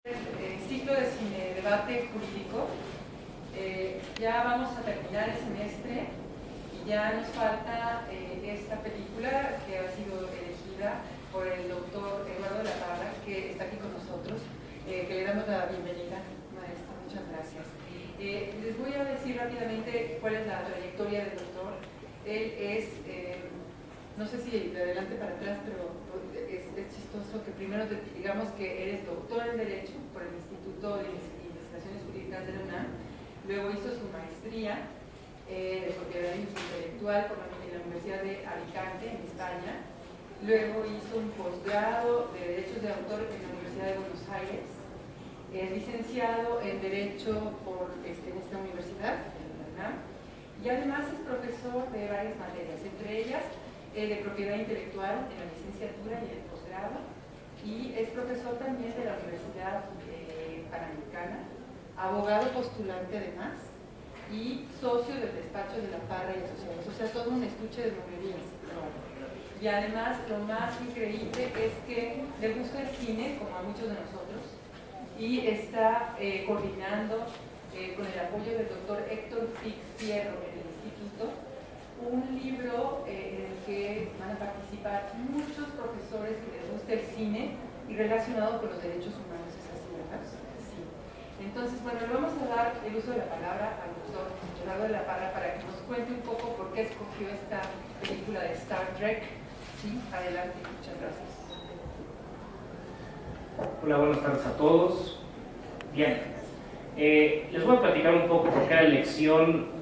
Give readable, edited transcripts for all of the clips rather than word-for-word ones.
Ciclo de cine debate jurídico. Ya vamos a terminar el semestre y ya nos falta esta película que ha sido elegida por el doctor Eduardo de la Parra, que está aquí con nosotros, que le damos la bienvenida, maestra. Muchas gracias. Les voy a decir rápidamente cuál es la trayectoria del doctor. Él es, no sé si de adelante para atrás, pero es chistoso que primero digamos que eres doctor en Derecho por el Instituto de Investigaciones Jurídicas de la UNAM, luego hizo su maestría de propiedad intelectual por la Universidad de Alicante, en España, luego hizo un posgrado de Derechos de Autor en la Universidad de Buenos Aires, es licenciado en Derecho en esta universidad, en la UNAM, y además es profesor de varias materias, entre ellas de propiedad intelectual en la licenciatura y el posgrado, y es profesor también de la Universidad Panamericana, abogado postulante además, y socio del despacho de la Parra y Asociados, o sea, todo un estuche de monerías. Y además, lo más increíble es que le gusta el cine, como a muchos de nosotros, y está coordinando con el apoyo del doctor Héctor Fierro en el instituto, un libro en el que van a participar muchos profesores que les gusta el cine y relacionado con los derechos humanos. ¿Es así, verdad? Sí. Entonces, bueno, le vamos a dar el uso de la palabra al doctor Eduardo de la Parra para que nos cuente un poco por qué escogió esta película de Star Trek. Sí, adelante, muchas gracias. Hola, buenas tardes a todos. Bien, les voy a platicar un poco por qué la elección,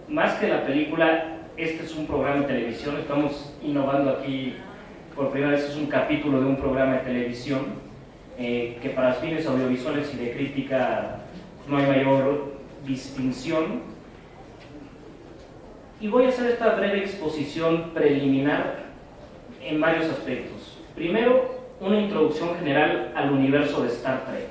más que la película. Este es un programa de televisión, estamos innovando aquí por primera vez, es un capítulo de un programa de televisión que para fines audiovisuales y de crítica no hay mayor distinción. Y voy a hacer esta breve exposición preliminar en varios aspectos. Primero, una introducción general al universo de Star Trek,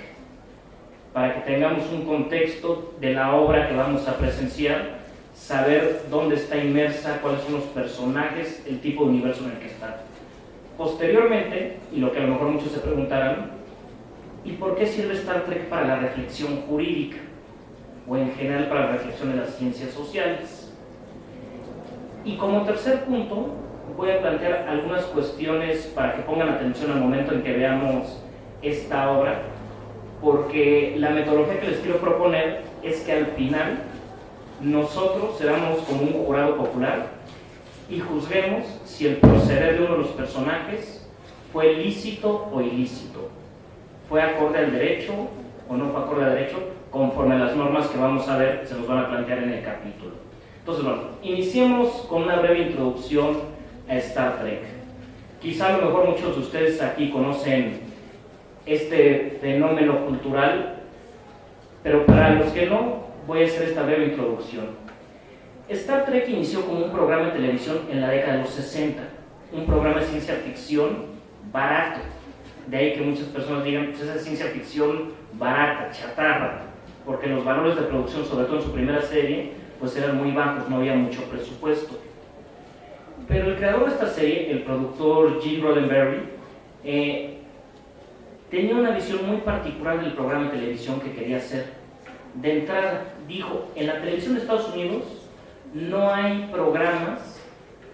para que tengamos un contexto de la obra que vamos a presenciar, saber dónde está inmersa, cuáles son los personajes, el tipo de universo en el que está. Posteriormente, y lo que a lo mejor muchos se preguntarán, ¿y por qué sirve Star Trek para la reflexión jurídica? O en general para la reflexión de las ciencias sociales. Y como tercer punto, voy a plantear algunas cuestiones para que pongan atención al momento en que veamos esta obra, porque la metodología que les quiero proponer es que al final nosotros seamos como un jurado popular y juzguemos si el proceder de uno de los personajes fue lícito o ilícito, fue acorde al derecho o no fue acorde al derecho, conforme a las normas que vamos a ver, se nos van a plantear en el capítulo. Entonces, bueno, iniciemos con una breve introducción a Star Trek. Quizá a lo mejor muchos de ustedes aquí conocen este fenómeno cultural, pero para los que no, voy a hacer esta breve introducción. Star Trek inició como un programa de televisión en la década de los 60, un programa de ciencia ficción barato. De ahí que muchas personas digan, pues esa ciencia ficción barata, chatarra, porque los valores de producción, sobre todo en su primera serie, pues eran muy bajos, no había mucho presupuesto. Pero el creador de esta serie, el productor Gene Roddenberry, tenía una visión muy particular del programa de televisión que quería hacer. De entrada, dijo, en la televisión de Estados Unidos no hay programas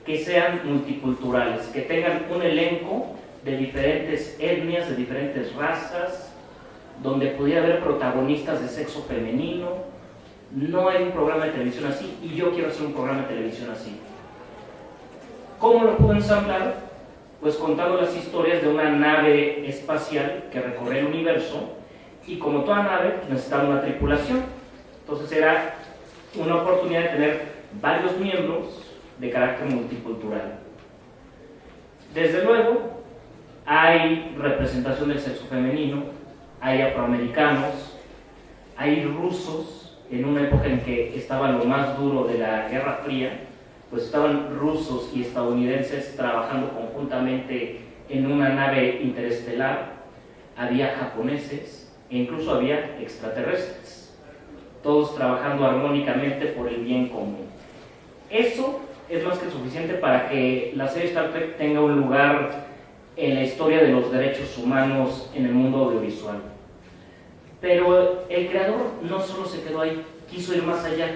que sean multiculturales, que tengan un elenco de diferentes etnias, de diferentes razas, donde pudiera haber protagonistas de sexo femenino. No hay un programa de televisión así, y yo quiero hacer un programa de televisión así. ¿Cómo lo puedo ensamblar? Pues contando las historias de una nave espacial que recorre el universo, y como toda nave necesitaba una tripulación. Entonces era una oportunidad de tener varios miembros de carácter multicultural. Desde luego hay representación del sexo femenino, hay afroamericanos, hay rusos. En una época en que estaba lo más duro de la Guerra Fría, pues estaban rusos y estadounidenses trabajando conjuntamente en una nave interestelar. Había japoneses e incluso había extraterrestres, todos trabajando armónicamente por el bien común. Eso es más que suficiente para que la serie Star Trek tenga un lugar en la historia de los derechos humanos en el mundo audiovisual. Pero el creador no solo se quedó ahí, quiso ir más allá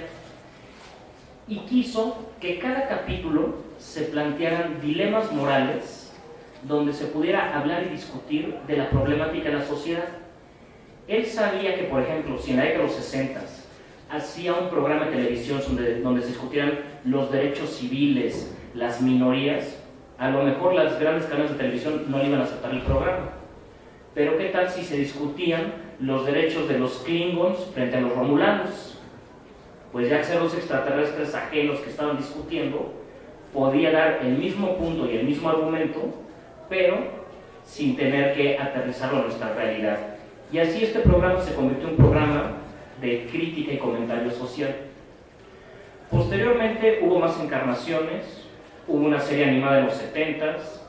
y quiso que cada capítulo se plantearan dilemas morales donde se pudiera hablar y discutir de la problemática de la sociedad. Él sabía que, por ejemplo, si en la década de los 60 hacía un programa de televisión donde se discutieran los derechos civiles, las minorías, a lo mejor las grandes cadenas de televisión no le iban a aceptar el programa. Pero ¿qué tal si se discutían los derechos de los Klingons frente a los Romulanos? Pues ya que ser los extraterrestres ajenos que estaban discutiendo, podía dar el mismo punto y el mismo argumento, pero sin tener que aterrizarlo a nuestra realidad. Y así este programa se convirtió en un programa de crítica y comentario social. Posteriormente hubo más encarnaciones, hubo una serie animada en los 70s,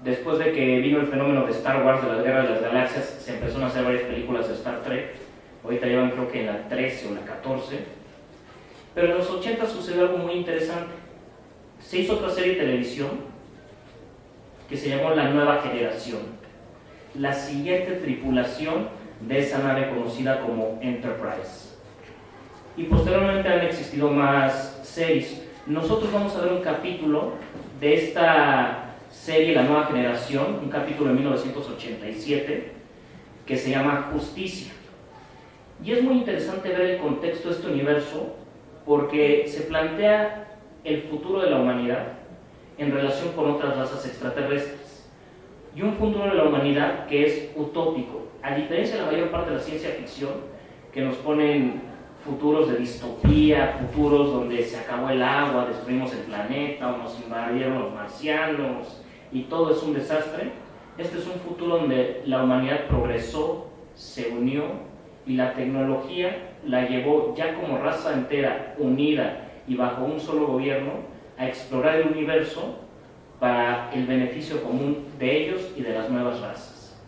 después de que vino el fenómeno de Star Wars, de las guerras de las galaxias, se empezaron a hacer varias películas de Star Trek, ahorita llevan creo que en la 13 o la 14, pero en los 80 sucedió algo muy interesante. Se hizo otra serie de televisión que se llamó La Nueva Generación, la siguiente tripulación de esa nave conocida como Enterprise. Y posteriormente han existido más series. Nosotros vamos a ver un capítulo de esta serie La Nueva Generación, un capítulo de 1987 que se llama Justicia. Y es muy interesante ver el contexto de este universo porque se plantea el futuro de la humanidad en relación con otras razas extraterrestres, y un futuro de la humanidad que es utópico, a diferencia de la mayor parte de la ciencia ficción, que nos ponen futuros de distopía, futuros donde se acabó el agua, destruimos el planeta, o nos invadieron los marcianos, y todo es un desastre. Este es un futuro donde la humanidad progresó, se unió, y la tecnología la llevó ya como raza entera, unida y bajo un solo gobierno, a explorar el universo para el beneficio común de ellos y de las nuevas razas.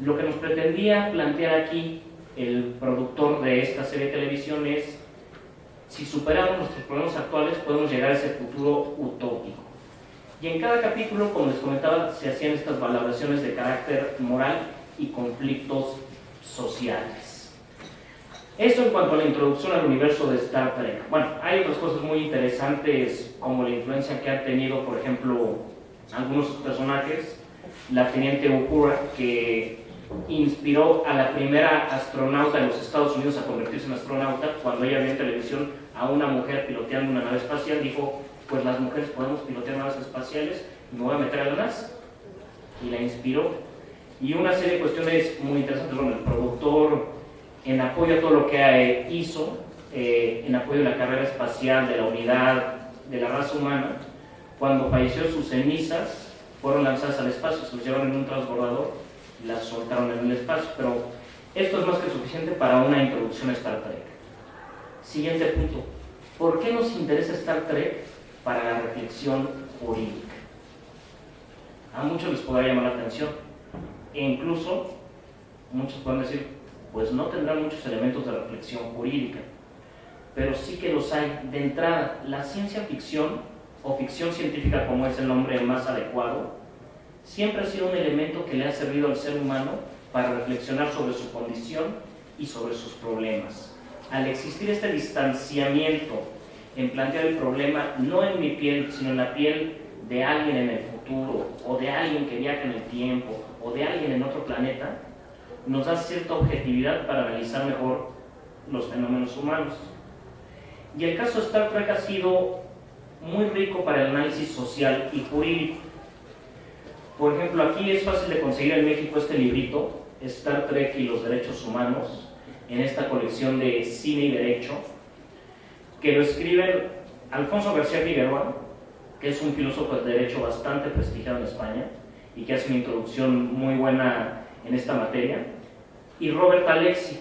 Lo que nos pretendía plantear aquí el productor de esta serie de televisión es: si superamos nuestros problemas actuales, podemos llegar a ese futuro utópico. Y en cada capítulo, como les comentaba, se hacían estas valoraciones de carácter moral y conflictos sociales. Eso en cuanto a la introducción al universo de Star Trek. Bueno, hay otras cosas muy interesantes, como la influencia que han tenido, por ejemplo, algunos personajes. La teniente Uhura, que inspiró a la primera astronauta de los Estados Unidos a convertirse en astronauta. Cuando ella vio en televisión a una mujer piloteando una nave espacial, dijo: pues las mujeres podemos pilotear naves espaciales y me voy a meter a la NASA. Y la inspiró. Y una serie de cuestiones muy interesantes. Bueno, el productor, en apoyo a todo lo que hizo, en apoyo a la carrera espacial, de la unidad de la raza humana, cuando falleció, sus cenizas fueron lanzadas al espacio, se los llevaron en un transbordador y las soltaron en el espacio. Pero esto es más que suficiente para una introducción a Star Trek. Siguiente punto: ¿por qué nos interesa Star Trek para la reflexión jurídica? A muchos les podrá llamar la atención, e incluso muchos pueden decir: pues no tendrán muchos elementos de reflexión jurídica, pero sí que los hay. De entrada, la ciencia ficción, o ficción científica como es el nombre más adecuado, siempre ha sido un elemento que le ha servido al ser humano para reflexionar sobre su condición y sobre sus problemas. Al existir este distanciamiento en plantear el problema no en mi piel, sino en la piel de alguien en el futuro, o de alguien que viaja en el tiempo, o de alguien en otro planeta, nos da cierta objetividad para analizar mejor los fenómenos humanos. Y el caso de Star Trek ha sido muy rico para el análisis social y jurídico. Por ejemplo, aquí es fácil de conseguir en México este librito, Star Trek y los derechos humanos, en esta colección de Cine y Derecho, que lo escriben Alfonso García Figueroa, que es un filósofo de derecho bastante prestigiado en España y que hace una introducción muy buena en esta materia, y Robert Alexi,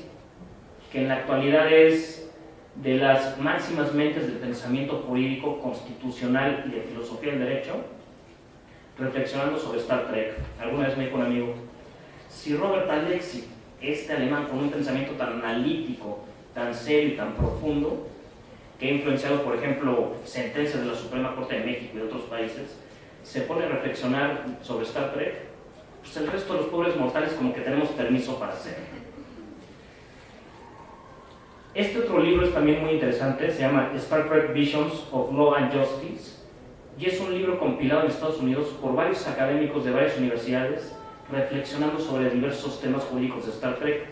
que en la actualidad es de las máximas mentes del pensamiento jurídico, constitucional y de filosofía del derecho, reflexionando sobre Star Trek. Alguna vez me dijo un amigo: si Robert Alexi, este alemán con un pensamiento tan analítico, tan serio y tan profundo, que ha influenciado, por ejemplo, sentencias de la Suprema Corte de México y de otros países, se pone a reflexionar sobre Star Trek, pues el resto de los pobres mortales como que tenemos permiso para hacerlo. Este otro libro es también muy interesante, se llama Star Trek Visions of Law and Justice, y es un libro compilado en Estados Unidos por varios académicos de varias universidades reflexionando sobre diversos temas jurídicos de Star Trek.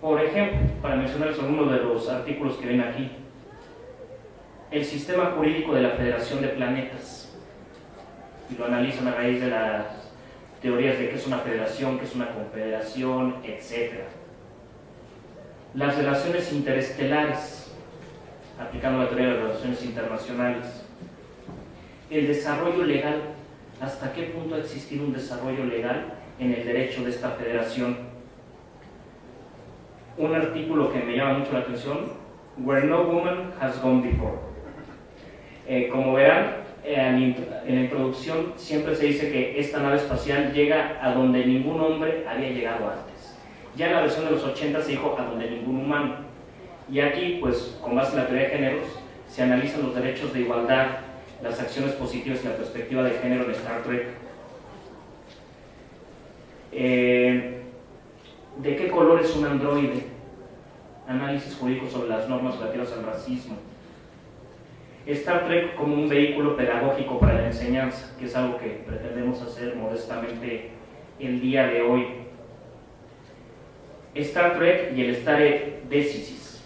Por ejemplo, para mencionarles algunos de los artículos que ven aquí, el sistema jurídico de la Federación de Planetas, y lo analizan a raíz de las teorías de qué es una federación, qué es una confederación, etc. Las relaciones interestelares, aplicando la teoría de las relaciones internacionales. El desarrollo legal, hasta qué punto ha existido un desarrollo legal en el derecho de esta federación. Un artículo que me llama mucho la atención, Where No Woman Has Gone Before. Como verán, en la introducción siempre se dice que esta nave espacial llega a donde ningún hombre había llegado antes. Ya en la versión de los 80 se dijo a donde ningún humano. Y aquí, pues, con base en la teoría de géneros, se analizan los derechos de igualdad, las acciones positivas y la perspectiva de género en Star Trek. ¿De qué color es un androide? Análisis jurídico sobre las normas relativas al racismo. Star Trek como un vehículo pedagógico para la enseñanza, que es algo que pretendemos hacer modestamente el día de hoy. Star Trek y el stare decisis.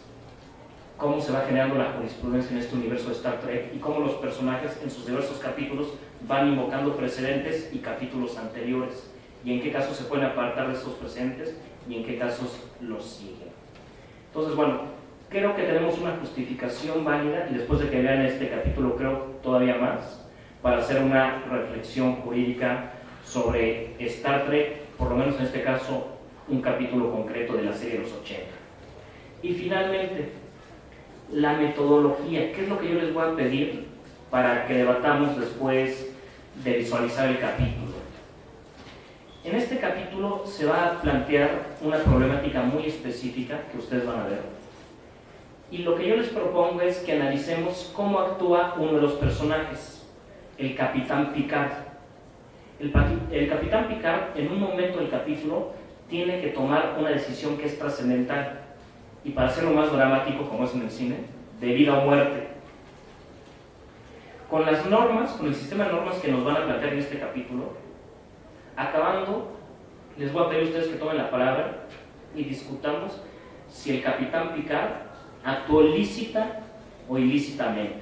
Cómo se va generando la jurisprudencia en este universo de Star Trek y cómo los personajes en sus diversos capítulos van invocando precedentes y capítulos anteriores, y en qué casos se pueden apartar de estos precedentes y en qué casos los siguen. Entonces, bueno, creo que tenemos una justificación válida, y después de que vean este capítulo creo todavía más, para hacer una reflexión jurídica sobre Star Trek, por lo menos en este caso un capítulo concreto de la serie de los 80. Y finalmente, la metodología. ¿Qué es lo que yo les voy a pedir para que debatamos después de visualizar el capítulo? En este capítulo se va a plantear una problemática muy específica que ustedes van a ver. Y lo que yo les propongo es que analicemos cómo actúa uno de los personajes, el Capitán Picard. El Capitán Picard, en un momento del capítulo, tiene que tomar una decisión que es trascendental, y para hacerlo más dramático, como es en el cine, de vida o muerte. Con las normas, con el sistema de normas que nos van a plantear en este capítulo, acabando, les voy a pedir a ustedes que tomen la palabra y discutamos si el Capitán Picard actuó lícita o ilícitamente.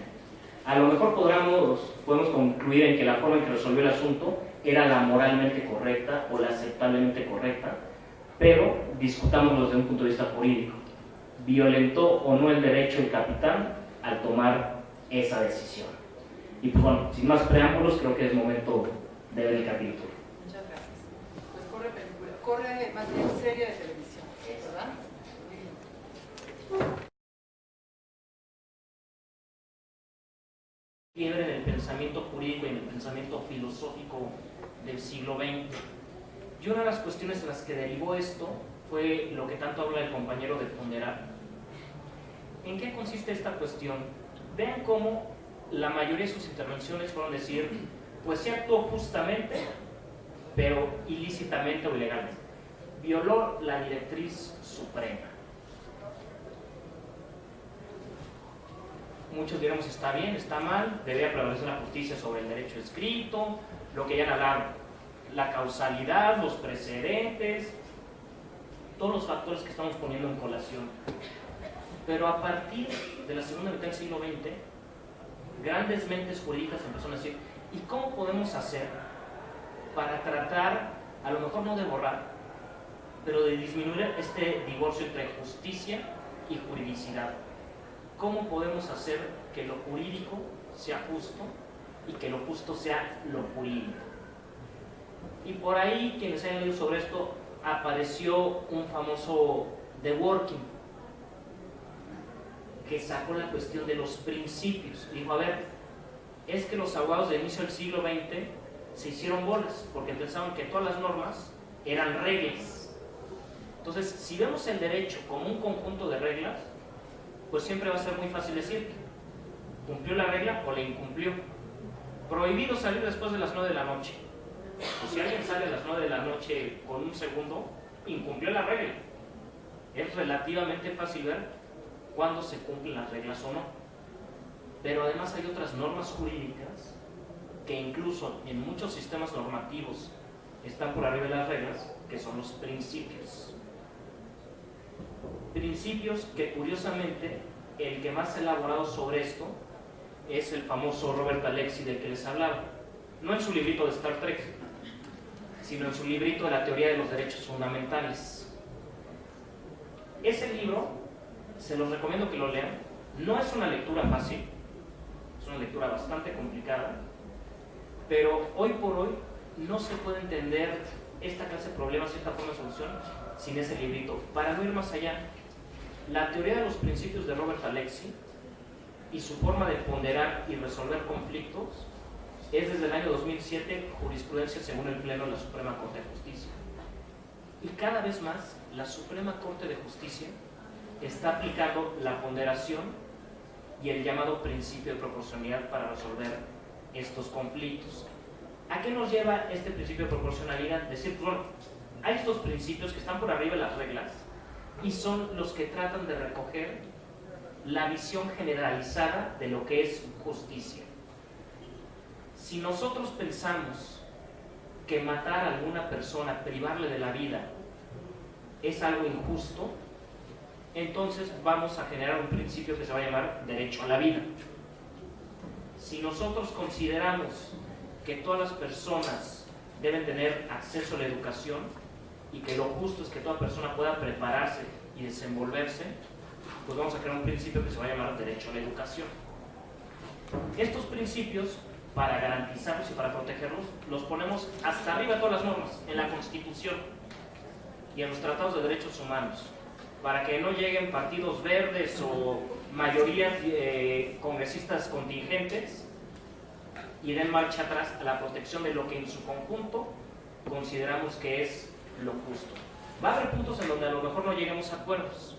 A lo mejor podemos concluir en que la forma en que resolvió el asunto era la moralmente correcta o la aceptablemente correcta, pero discutámoslo desde un punto de vista jurídico. ¿Violentó o no el derecho del capitán al tomar esa decisión? Y pues bueno, sin más preámbulos, creo que es momento de ver el capítulo. Muchas gracias. Pues corre película, corre más bien serie de televisión, ¿verdad? Fiebre en el pensamiento jurídico y en el pensamiento filosófico del siglo XX. Y una de las cuestiones en las que derivó esto fue lo que tanto habla el compañero de ponderar. ¿En qué consiste esta cuestión? Vean cómo la mayoría de sus intervenciones fueron decir, pues sí actuó justamente, pero ilícitamente o ilegalmente. Violó la directriz suprema. Muchos diremos, está bien, está mal, debía prevalecer la justicia sobre el derecho escrito, lo que ya hablar, la causalidad, los precedentes, todos los factores que estamos poniendo en colación. Pero a partir de la segunda mitad del siglo XX, grandes mentes jurídicas empezaron a decir, ¿y cómo podemos hacer para tratar, a lo mejor no de borrar, pero de disminuir este divorcio entre justicia y juridicidad? ¿Cómo podemos hacer que lo jurídico sea justo y que lo justo sea lo jurídico? Y por ahí, quienes hayan leído sobre esto, apareció un famoso The Working, que sacó la cuestión de los principios. Dijo, a ver, es que los abogados de inicio del siglo XX se hicieron bolas, porque pensaban que todas las normas eran reglas. Entonces, si vemos el derecho como un conjunto de reglas, pues siempre va a ser muy fácil decir, ¿cumplió la regla o la incumplió? Prohibido salir después de las 9 de la noche. Pues si alguien sale a las 9 de la noche con un segundo, incumplió la regla. Es relativamente fácil ver cuándo se cumplen las reglas o no. Pero además hay otras normas jurídicas que incluso en muchos sistemas normativos están por arriba de las reglas, que son los principios. Principios que, curiosamente, el que más ha elaborado sobre esto es el famoso Robert Alexy del que les hablaba. No en su librito de Star Trek, sino en su librito de la teoría de los derechos fundamentales. Ese libro, se los recomiendo que lo lean. No es una lectura fácil, es una lectura bastante complicada, pero hoy por hoy no se puede entender esta clase de problemas y esta forma de solución sin ese librito. Para no ir más allá, la teoría de los principios de Robert Alexy y su forma de ponderar y resolver conflictos es desde el año 2007 jurisprudencia según el Pleno de la Suprema Corte de Justicia. Y cada vez más la Suprema Corte de Justicia está aplicando la ponderación y el llamado principio de proporcionalidad para resolver estos conflictos. ¿A qué nos lleva este principio de proporcionalidad? Decir, bueno, hay estos principios que están por arriba de las reglas y son los que tratan de recoger la visión generalizada de lo que es justicia. Si nosotros pensamos que matar a alguna persona, privarle de la vida, es algo injusto, entonces vamos a generar un principio que se va a llamar derecho a la vida. Si nosotros consideramos que todas las personas deben tener acceso a la educación y que lo justo es que toda persona pueda prepararse y desenvolverse, pues vamos a crear un principio que se va a llamar derecho a la educación. Estos principios, para garantizarlos y para protegerlos, los ponemos hasta arriba de todas las normas, en la Constitución y en los tratados de derechos humanos, para que no lleguen partidos verdes o mayorías congresistas contingentes y den marcha atrás a la protección de lo que en su conjunto consideramos que es lo justo. Va a haber puntos en donde a lo mejor no lleguemos a acuerdos,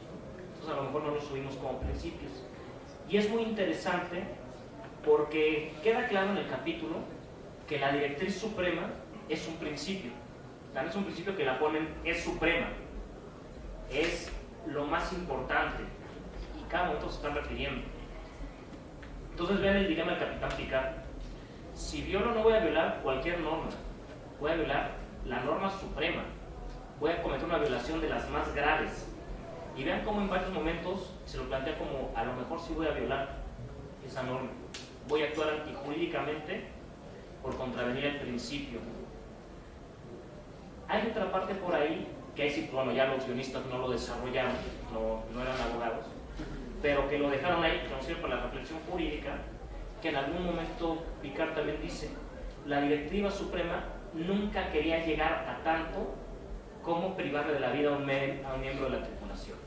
entonces a lo mejor no los subimos como principios. Y es muy interesante porque queda claro en el capítulo que la directriz suprema es un principio. También es un principio que la ponen, es suprema, es lo más importante y cada momento se están refiriendo. Entonces vean el dilema del Capitán Picard. Si violo, no voy a violar cualquier norma, voy a violar la norma suprema, voy a cometer una violación de las más graves. Y vean cómo en varios momentos se lo plantea como, a lo mejor sí voy a violar esa norma, voy a actuar antijurídicamente por contravenir el principio. Hay otra parte por ahí que ahí sí, bueno, ya los guionistas no lo desarrollaron, no eran abogados, pero que lo dejaron ahí, que nos sirve para la reflexión jurídica, que en algún momento Picard también dice, la directiva suprema nunca quería llegar a tanto como privarle de la vida a un miembro de la tripulación.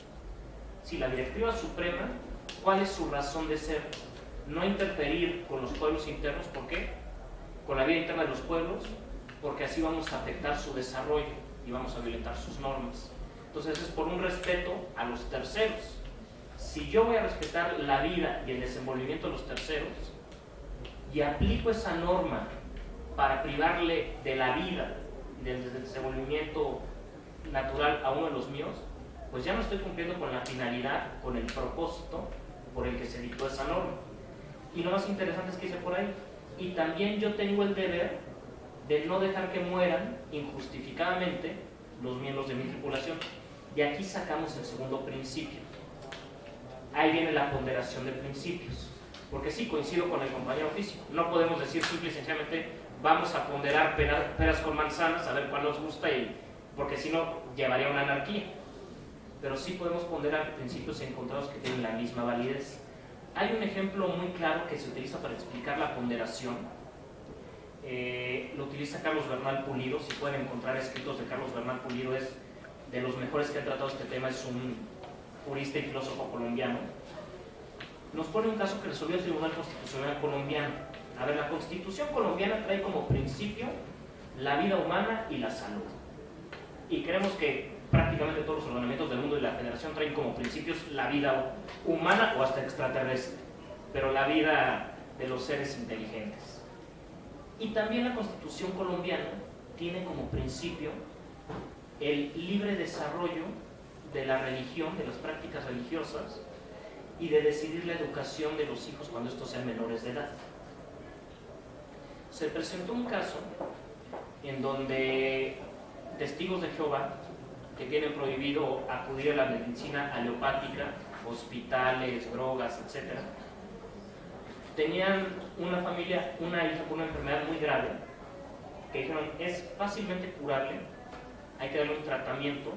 Si la directiva suprema, ¿cuál es su razón de ser? No interferir con los pueblos internos, ¿por qué? Con la vida interna de los pueblos, porque así vamos a afectar su desarrollo y vamos a violentar sus normas. Entonces es por un respeto a los terceros. Si yo voy a respetar la vida y el desenvolvimiento de los terceros y aplico esa norma para privarle de la vida y del desenvolvimiento natural a uno de los míos, pues ya no estoy cumpliendo con la finalidad, con el propósito por el que se dictó esa norma. Y lo más interesante es que dice por ahí, y también yo tengo el deber de no dejar que mueran injustificadamente los miembros de mi tripulación. Y aquí sacamos el segundo principio. Ahí viene la ponderación de principios. Porque sí, coincido con el compañero físico. No podemos decir simple y sencillamente vamos a ponderar peras con manzanas, a ver cuál nos gusta, porque si no, llevaría a una anarquía. Pero sí podemos ponderar principios encontrados que tienen la misma validez. Hay un ejemplo muy claro que se utiliza para explicar la ponderación. Lo utiliza Carlos Bernal Pulido. Si pueden encontrar escritos de Carlos Bernal Pulido, es de los mejores que ha tratado este tema, es un jurista y filósofo colombiano. Nos pone un caso que resolvió el Tribunal Constitucional colombiano. A ver, la Constitución colombiana trae como principio la vida humana y la salud. Y creemos que prácticamente todos los ordenamientos del mundo y la Federación traen como principios la vida humana o hasta extraterrestre, pero la vida de los seres inteligentes. Y también la Constitución colombiana tiene como principio el libre desarrollo de la religión, de las prácticas religiosas, y de decidir la educación de los hijos cuando estos sean menores de edad. Se presentó un caso en donde testigos de Jehová que tienen prohibido acudir a la medicina alopática, hospitales, drogas, etc., tenían una familia, una hija con una enfermedad muy grave, que dijeron es fácilmente curable, hay que darle un tratamiento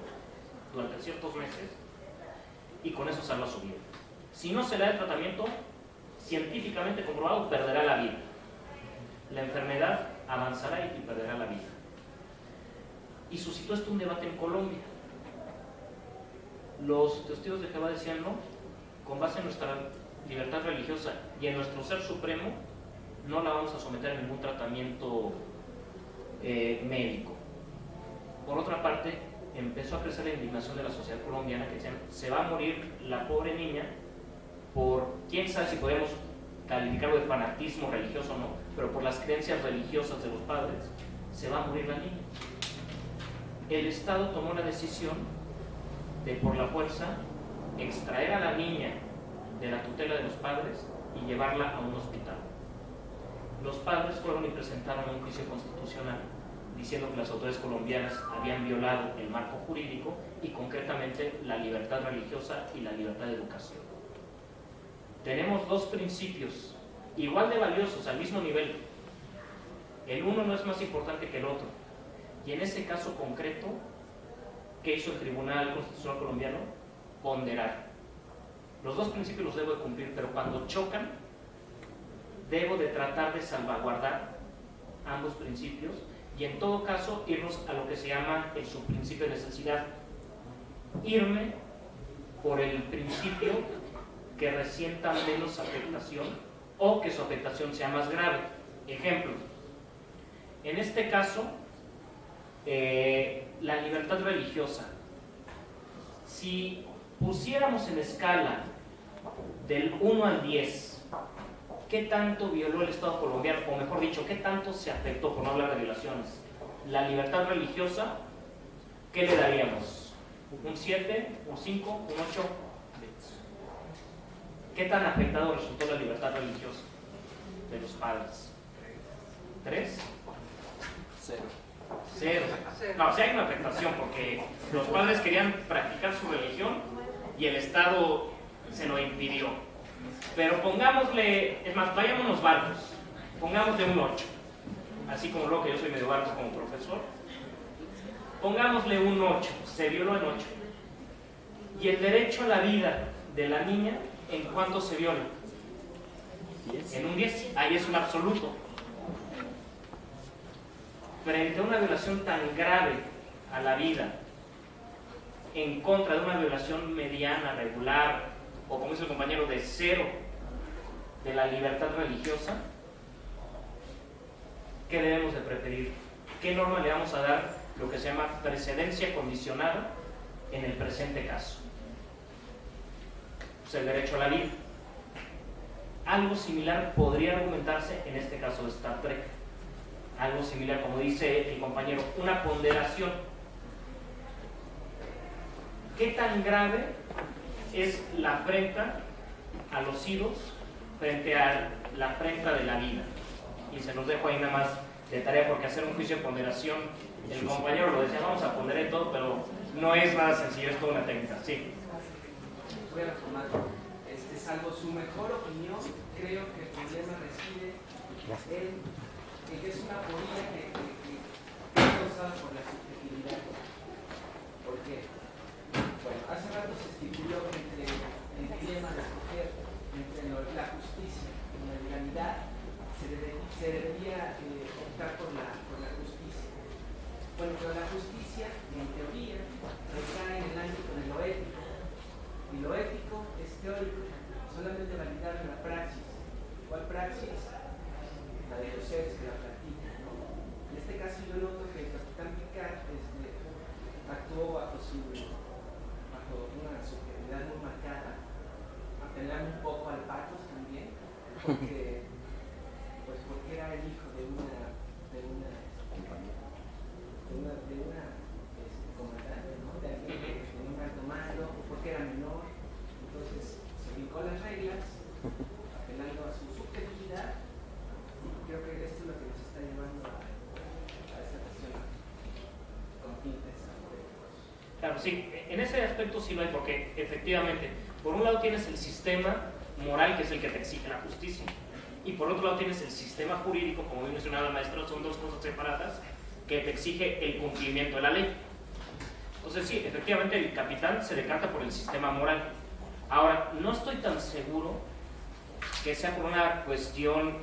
durante ciertos meses y con eso salva su vida. Si no se le da el tratamiento, científicamente comprobado, perderá la vida. La enfermedad avanzará y perderá la vida. Y suscitó esto un debate en Colombia. Los testigos de Jehová decían no, con base en nuestra libertad religiosa y en nuestro ser supremo, no la vamos a someter a ningún tratamiento médico. Por otra parte, empezó a crecer la indignación de la sociedad colombiana, que decían, se va a morir la pobre niña por, quién sabe si podemos calificarlo de fanatismo religioso o no, pero por las creencias religiosas de los padres, se va a morir la niña. El Estado tomó la decisión de, por la fuerza, extraer a la niña de la tutela de los padres y llevarla a un hospital. Los padres fueron y presentaron un juicio constitucional diciendo que las autoridades colombianas habían violado el marco jurídico y concretamente la libertad religiosa y la libertad de educación. Tenemos dos principios igual de valiosos, al mismo nivel. El uno no es más importante que el otro. Y en ese caso concreto, ¿qué hizo el Tribunal Constitucional colombiano? Ponderar. Los dos principios los debo de cumplir, pero cuando chocan, debo de tratar de salvaguardar ambos principios y en todo caso irnos a lo que se llama el subprincipio de necesidad. Irme por el principio que resienta menos afectación o que su afectación sea más grave. Ejemplo, en este caso, la libertad religiosa. Si pusiéramos en escala del 1 al 10, ¿qué tanto violó el Estado colombiano? O mejor dicho, ¿qué tanto se afectó, por no hablar de violaciones? La libertad religiosa, ¿qué le daríamos? ¿Un 7? ¿Un 5? ¿Un 8? ¿Qué tan afectado resultó la libertad religiosa de los padres? ¿3? 0. 0. No, sí hay una afectación porque los padres querían practicar su religión y el Estado se lo impidió. Pero pongámosle, es más, vayámonos barcos, pongámosle un 8. Así como lo que yo soy medio barco como profesor. Pongámosle un 8, se violó en 8. Y el derecho a la vida de la niña, ¿en cuánto se viola? 10. En un 10, ahí es un absoluto. Frente a una violación tan grave a la vida, en contra de una violación mediana, regular, o como dice el compañero, de 0 de la libertad religiosa, ¿qué debemos de preferir? ¿Qué norma le vamos a dar? Lo que se llama precedencia condicionada en el presente caso. Pues el derecho a la vida. Algo similar podría argumentarse en este caso de Star Trek. Algo similar, como dice el compañero, una ponderación. ¿Qué tan grave es la afrenta a los hijos frente a la afrenta de la vida? Y se los dejo ahí nada más de tarea, porque hacer un juicio de ponderación, el compañero lo decía, vamos a ponderar todo, pero no es nada sencillo, es toda una técnica. Sí. Voy a retomar. Salvo su mejor opinión, creo que el problema reside en que es una polilla que es causada por la subjetividad. ¿Por qué? Bueno, hace rato se estipuló entre el dilema de escoger entre la justicia y la legalidad, se debería optar por la justicia. Bueno, pero la justicia, en teoría, recae en el ámbito de lo ético. Y lo ético es teórico, solamente validar la praxis. ¿Cuál praxis? La de los seres que la practican, ¿no? En este caso yo noto que el capitán Picard actuó bajo una subjetividad muy marcada, apelando un poco al patos también, porque era el hijo de una comandante, ¿no? De alguien que tenía un alto mando, porque era menor, entonces se brincó la Claro, sí, en ese aspecto sí lo hay, porque efectivamente, por un lado tienes el sistema moral, que es el que te exige la justicia, y por otro lado tienes el sistema jurídico, como bien mencionaba la maestra, son dos cosas separadas, que te exige el cumplimiento de la ley. Entonces sí, efectivamente el capitán se decanta por el sistema moral. Ahora, no estoy tan seguro que sea por una cuestión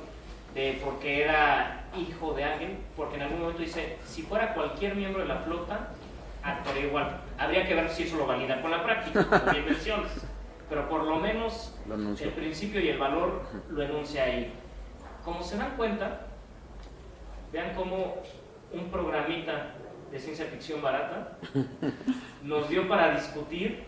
de porque era hijo de alguien, porque en algún momento dice, si fuera cualquier miembro de la flota, actuaría igual. Habría que ver si eso lo valida con la práctica, como bien mencionas. Pero por lo menos el principio y el valor lo enuncia ahí. Como se dan cuenta, vean cómo un programita de ciencia ficción barata nos dio para discutir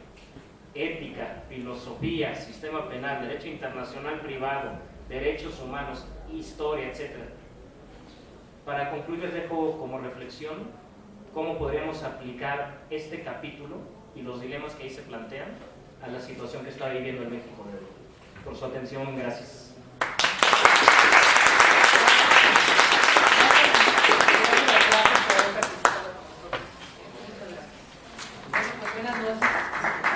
ética, filosofía, sistema penal, derecho internacional privado, derechos humanos, historia, etc. Para concluir, les dejo como reflexión cómo podríamos aplicar este capítulo y los dilemas que ahí se plantean a la situación que está viviendo el México de hoy. Por su atención, gracias. Buenas noches.